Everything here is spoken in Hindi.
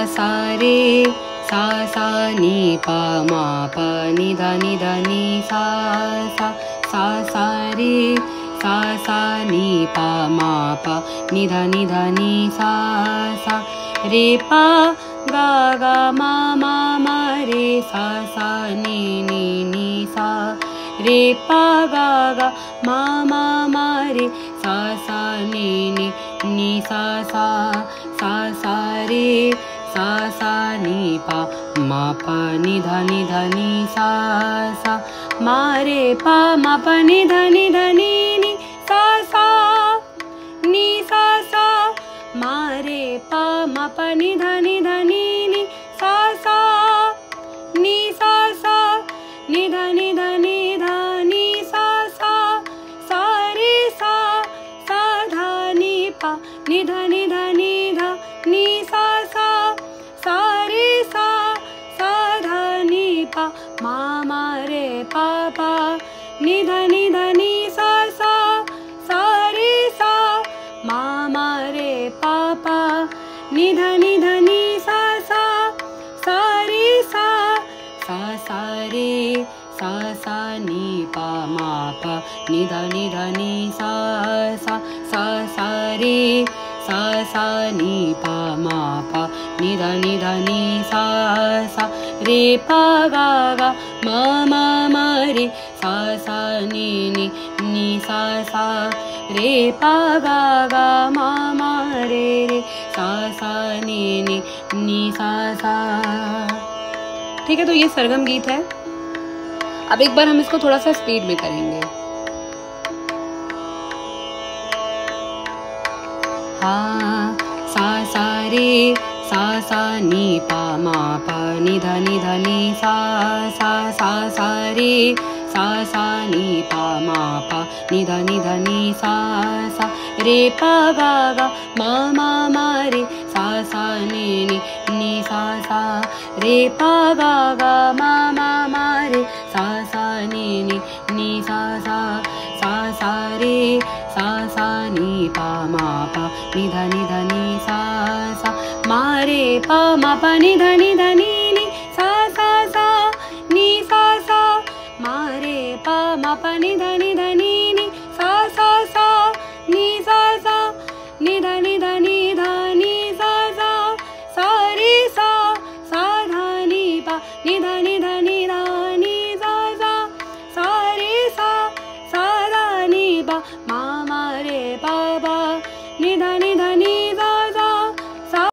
सा रे सा सा नी पा मा पा नि धा नि सा सा सा सा रे सा सा नी पा मा पा नि धा नि सा सा रे पा गा गा मा मा रे सा सा नी सा रे पा गा गा मा रे सा सा नी सा सा रे सा सा नी पा मा पा नि धा नि सा सा मा रे पा मा पा नि धा नि सा सा नी सा सा मा रे पा मा पा नि धा नि सा सा नी सा सा नि धा नि सा सा सा रे सा सा धा नि पा नि धा नि नी सा सा सा रे सा सा धा नि पा मा रे पा पा नि धा नि सा सा सा रे सा मा रे पा पा नि धा नि सा सा सा रे सा सा रे सा सा नी पा मा पा नि धा नि सा सा सा रे सा सा नी पा मा पा नि धा नि सा सा रे पा गा गा मा रे सा सा नी सा सा रे पा गा गा मा रे सा सा नी सा सा। ठीक है, तो ये सरगम गीत है। अब एक बार हम इसको थोड़ा सा स्पीड में करेंगे। हाँ सा सा रे सा सा नी पा मा पा नि धा नि सा सा सा रे सा सा नी पा मा पा नि धा नि सा सा रे पा गा गा मा रे सा सा नी सा सा रे पा गा गा मा रे सा सा नी सा सा रे सा नी पा मा पा नि धा नि सा सा मा रे पा मा पा नि धा